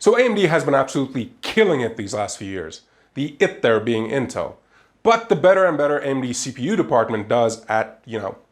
So AMD has been absolutely killing it these last few years, the it there being Intel. But the better and better AMD CPU department does at,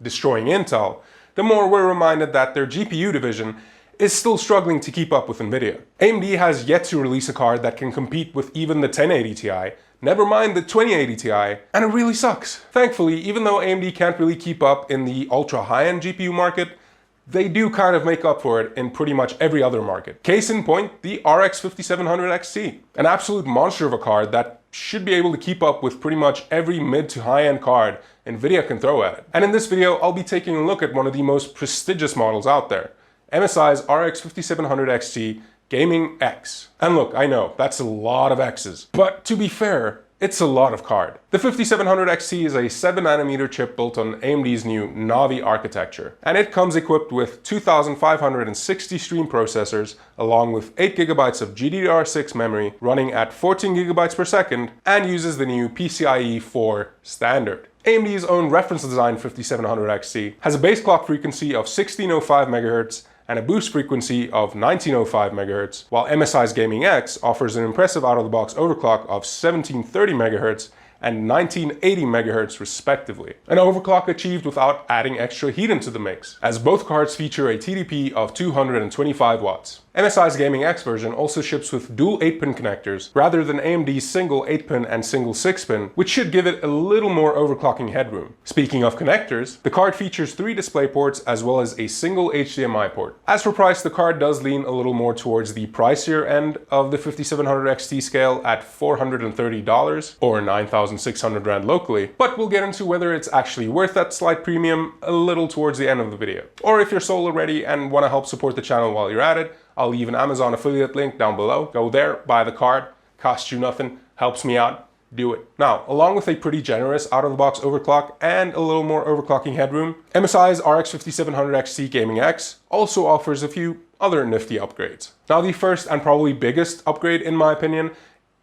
destroying Intel, the more we're reminded that their GPU division is still struggling to keep up with Nvidia. AMD has yet to release a card that can compete with even the 1080 Ti, never mind the 2080 Ti, and it really sucks. Thankfully, even though AMD can't really keep up in the ultra high-end GPU market, they do kind of make up for it in pretty much every other market. Case in point, the RX 5700 XT. An absolute monster of a card that should be able to keep up with pretty much every mid to high-end card Nvidia can throw at it. And in this video, I'll be taking a look at one of the most prestigious models out there, MSI's RX 5700 XT Gaming X. And look, I know, that's a lot of X's, but to be fair, it's a lot of card. The 5700 XT is a 7nm chip built on AMD's new Navi architecture, and it comes equipped with 2560 stream processors, along with 8GB of GDDR6 memory running at 14GB per second, and uses the new PCIe 4 standard. AMD's own reference design 5700 XT has a base clock frequency of 1605 MHz and a boost frequency of 1905 MHz, while MSI's Gaming X offers an impressive out-of-the-box overclock of 1730 MHz and 1980 MHz respectively. An overclock achieved without adding extra heat into the mix, as both cards feature a TDP of 225 watts. MSI's Gaming X version also ships with dual 8-pin connectors, rather than AMD's single 8-pin and single 6-pin, which should give it a little more overclocking headroom. Speaking of connectors, the card features 3 display ports as well as a single HDMI port. As for price, the card does lean a little more towards the pricier end of the 5700 XT scale at $430 or 9,600 Rand locally, but we'll get into whether it's actually worth that slight premium a little towards the end of the video. Or if you're sold already and want to help support the channel while you're at it, I'll leave an Amazon affiliate link down below. Go there, buy the card, costs you nothing, helps me out, do it. Now, along with a pretty generous out-of-the-box overclock and a little more overclocking headroom, MSI's RX 5700 XT Gaming X also offers a few other nifty upgrades. Now, the first and probably biggest upgrade in my opinion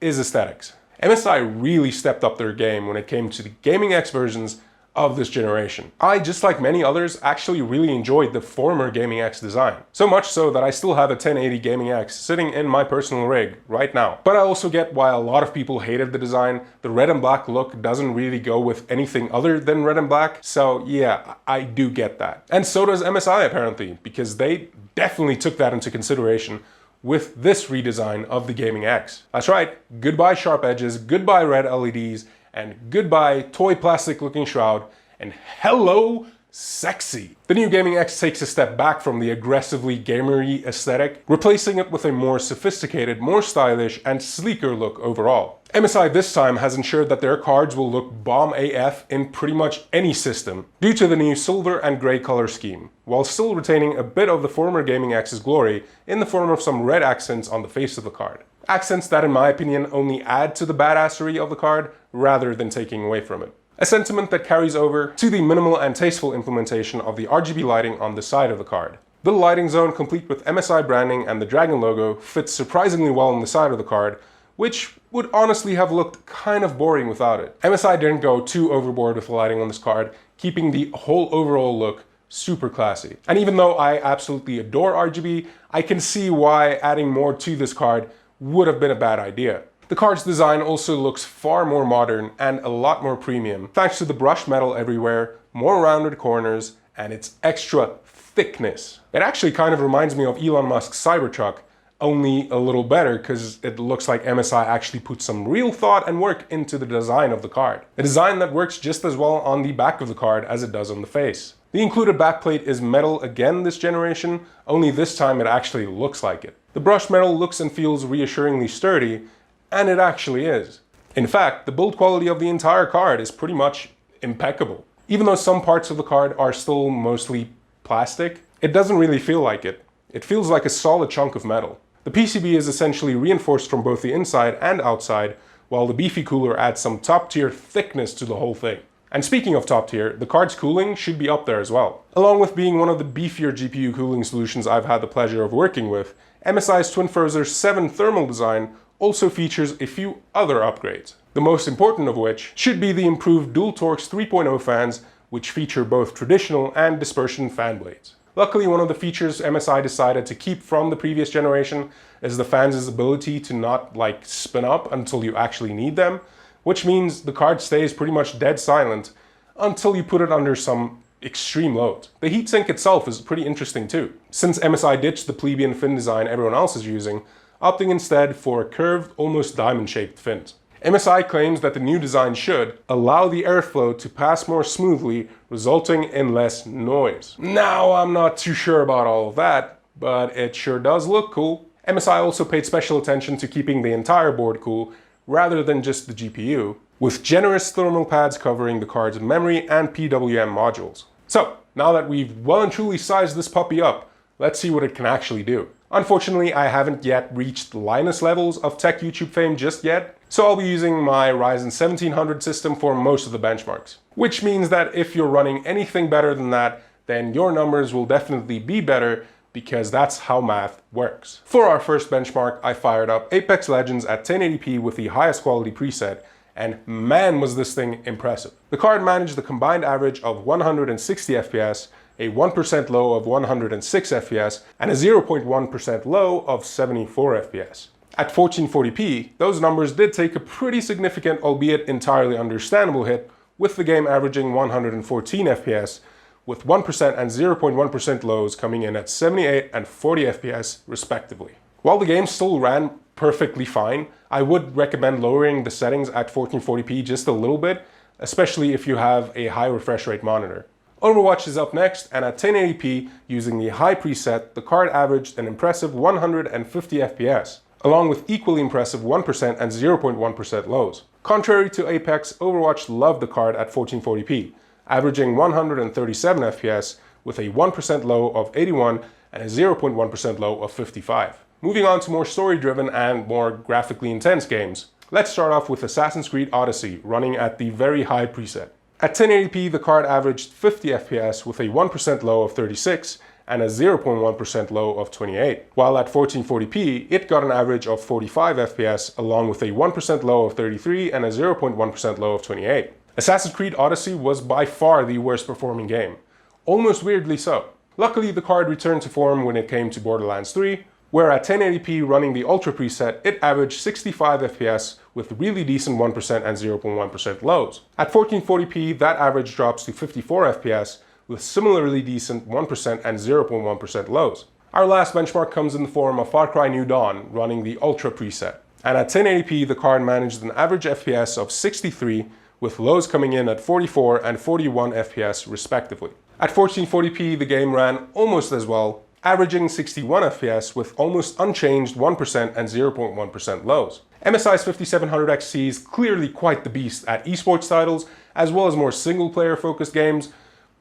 is aesthetics. MSI really stepped up their game when it came to the Gaming X versions of this generation. I, just like many others, actually really enjoyed the former Gaming X design. So much so that I still have a 1080 Gaming X sitting in my personal rig right now. But I also get why a lot of people hated the design. The red and black look doesn't really go with anything other than red and black. So yeah, I do get that. And so does MSI apparently, because they definitely took that into consideration with this redesign of the Gaming X. That's right, goodbye sharp edges, goodbye red LEDs, and goodbye toy plastic looking shroud, and hello sexy. The new Gaming X takes a step back from the aggressively gamery aesthetic, replacing it with a more sophisticated, more stylish, and sleeker look overall. MSI this time has ensured that their cards will look bomb AF in pretty much any system, due to the new silver and grey color scheme, while still retaining a bit of the former Gaming X's glory in the form of some red accents on the face of the card. Accents that, in my opinion, only add to the badassery of the card rather than taking away from it. A sentiment that carries over to the minimal and tasteful implementation of the RGB lighting on the side of the card. The lighting zone, complete with MSI branding and the dragon logo, fits surprisingly well on the side of the card, which would honestly have looked kind of boring without it. MSI didn't go too overboard with the lighting on this card, keeping the whole overall look super classy. And even though I absolutely adore RGB, I can see why adding more to this card would have been a bad idea. The card's design also looks far more modern and a lot more premium, thanks to the brushed metal everywhere, more rounded corners, and its extra thickness. It actually kind of reminds me of Elon Musk's Cybertruck, only a little better because it looks like MSI actually put some real thought and work into the design of the card. A design that works just as well on the back of the card as it does on the face. The included backplate is metal again this generation, only this time it actually looks like it. The brushed metal looks and feels reassuringly sturdy, and it actually is. In fact, the build quality of the entire card is pretty much impeccable. Even though some parts of the card are still mostly plastic, it doesn't really feel like it. It feels like a solid chunk of metal. The PCB is essentially reinforced from both the inside and outside, while the beefy cooler adds some top-tier thickness to the whole thing. And speaking of top tier, the card's cooling should be up there as well. Along with being one of the beefier GPU cooling solutions I've had the pleasure of working with, MSI's TwinFrozer 7 thermal design also features a few other upgrades. The most important of which should be the improved Dual Torx 3.0 fans, which feature both traditional and dispersion fan blades. Luckily, one of the features MSI decided to keep from the previous generation is the fans' ability to not like spin up until you actually need them, which means the card stays pretty much dead silent until you put it under some extreme load. The heatsink itself is pretty interesting too, since MSI ditched the plebeian fin design everyone else is using, opting instead for a curved, almost diamond-shaped fin. MSI claims that the new design should allow the airflow to pass more smoothly, resulting in less noise. Now, I'm not too sure about all of that, but it sure does look cool. MSI also paid special attention to keeping the entire board cool, rather than just the GPU, with generous thermal pads covering the card's memory and PWM modules. So, now that we've well and truly sized this puppy up, let's see what it can actually do. Unfortunately, I haven't yet reached Linus levels of tech YouTube fame just yet, so I'll be using my Ryzen 1700 system for most of the benchmarks. Which means that if you're running anything better than that, then your numbers will definitely be better, because that's how math works. For our first benchmark, I fired up Apex Legends at 1080p with the highest quality preset, and man was this thing impressive. The card managed a combined average of 160 FPS, a 1% low of 106 FPS, and a 0.1% low of 74 FPS. At 1440p, those numbers did take a pretty significant, albeit entirely understandable hit, with the game averaging 114 FPS, with 1% and 0.1% lows coming in at 78 and 40 FPS respectively. While the game still ran perfectly fine, I would recommend lowering the settings at 1440p just a little bit, especially if you have a high refresh rate monitor. Overwatch is up next, and at 1080p, using the high preset, the card averaged an impressive 150 FPS, along with equally impressive 1% and 0.1% lows. Contrary to Apex, Overwatch loved the card at 1440p, averaging 137 FPS with a 1% low of 81 and a 0.1% low of 55. Moving on to more story-driven and more graphically intense games, let's start off with Assassin's Creed Odyssey running at the very high preset. At 1080p, the card averaged 50 FPS with a 1% low of 36 and a 0.1% low of 28. While at 1440p, it got an average of 45 FPS along with a 1% low of 33 and a 0.1% low of 28. Assassin's Creed Odyssey was by far the worst performing game, almost weirdly so. Luckily, the card returned to form when it came to Borderlands 3, where at 1080p running the Ultra preset, it averaged 65 FPS with really decent 1% and 0.1% lows. At 1440p, that average drops to 54 FPS with similarly decent 1% and 0.1% lows. Our last benchmark comes in the form of Far Cry New Dawn running the Ultra preset. And at 1080p, the card managed an average FPS of 63 with lows coming in at 44 and 41 FPS respectively. At 1440p, the game ran almost as well, averaging 61 FPS with almost unchanged 1% and 0.1% lows. MSI's 5700XT is clearly quite the beast at esports titles, as well as more single-player focused games,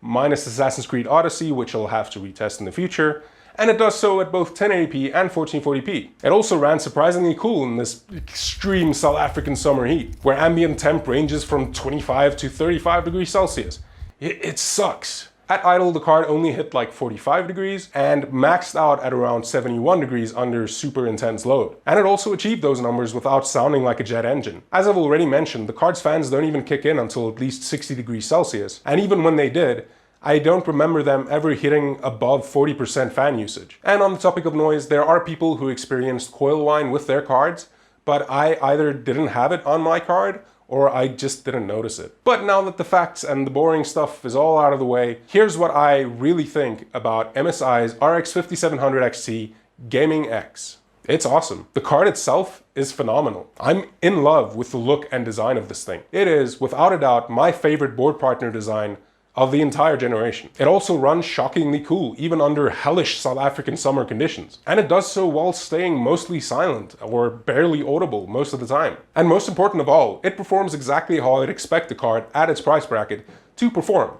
minus Assassin's Creed Odyssey, which I'll have to retest in the future, and it does so at both 1080p and 1440p. It also ran surprisingly cool in this extreme South African summer heat, where ambient temp ranges from 25 to 35 degrees Celsius. It sucks. At idle, the card only hit like 45 degrees and maxed out at around 71 degrees under super intense load. And it also achieved those numbers without sounding like a jet engine. As I've already mentioned, the card's fans don't even kick in until at least 60 degrees Celsius. And even when they did, I don't remember them ever hitting above 40% fan usage. And on the topic of noise, there are people who experienced coil whine with their cards, but I either didn't have it on my card or I just didn't notice it. But now that the facts and the boring stuff is all out of the way, here's what I really think about MSI's RX 5700 XT Gaming X. It's awesome. The card itself is phenomenal. I'm in love with the look and design of this thing. It is, without a doubt, my favorite board partner design of the entire generation. It also runs shockingly cool, even under hellish South African summer conditions. And it does so while staying mostly silent or barely audible most of the time. And most important of all, it performs exactly how I'd expect a card at its price bracket to perform.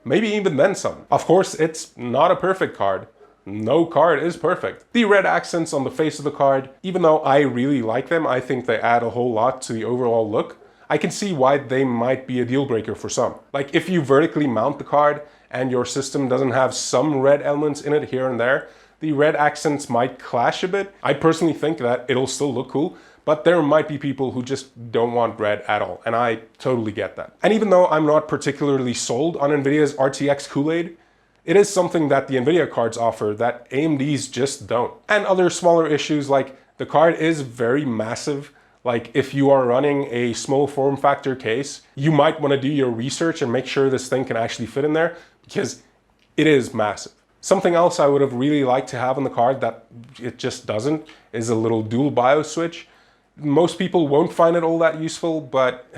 Maybe even then some. Of course, it's not a perfect card. No card is perfect. The red accents on the face of the card, even though I really like them, I think they add a whole lot to the overall look. I can see why they might be a deal breaker for some. Like if you vertically mount the card and your system doesn't have some red elements in it here and there, the red accents might clash a bit. I personally think that it'll still look cool, but there might be people who just don't want red at all, and I totally get that. And even though I'm not particularly sold on Nvidia's RTX Kool-Aid, It is something that the NVIDIA cards offer that AMD's just don't. And other smaller issues, like the card is very massive. Like if you are running a small form factor case, you might want to do your research and make sure this thing can actually fit in there, because it is massive. Something else I would have really liked to have on the card that it just doesn't is a little dual BIOS switch. Most people won't find it all that useful, but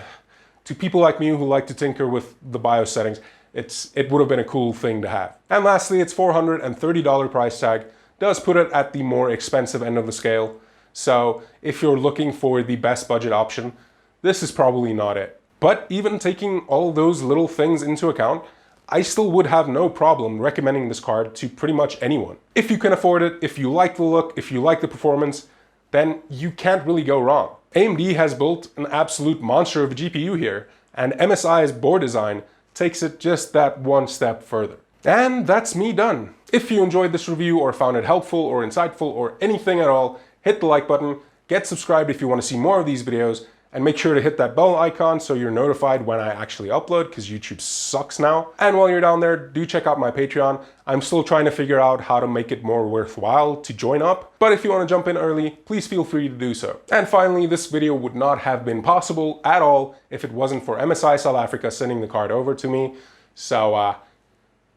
to people like me who like to tinker with the BIOS settings, it would have been a cool thing to have. And lastly, its $430 price tag does put it at the more expensive end of the scale. So if you're looking for the best budget option, this is probably not it. But even taking all those little things into account, I still would have no problem recommending this card to pretty much anyone. If you can afford it, if you like the look, if you like the performance, then you can't really go wrong. AMD has built an absolute monster of a GPU here, and MSI's board design takes it just that one step further. And that's me done. If you enjoyed this review or found it helpful or insightful or anything at all, hit the like button, get subscribed if you want to see more of these videos, and make sure to hit that bell icon so you're notified when I actually upload, because YouTube sucks now. And while you're down there, do check out my Patreon. I'm still trying to figure out how to make it more worthwhile to join up, but if you want to jump in early, please feel free to do so. And finally, this video would not have been possible at all if it wasn't for MSI South Africa sending the card over to me. So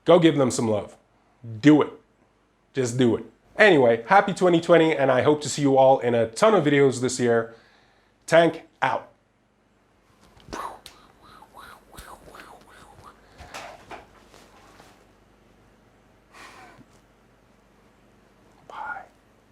go give them some love. Do it. Just do it. Anyway, happy 2020, and I hope to see you all in a ton of videos this year. Tank out.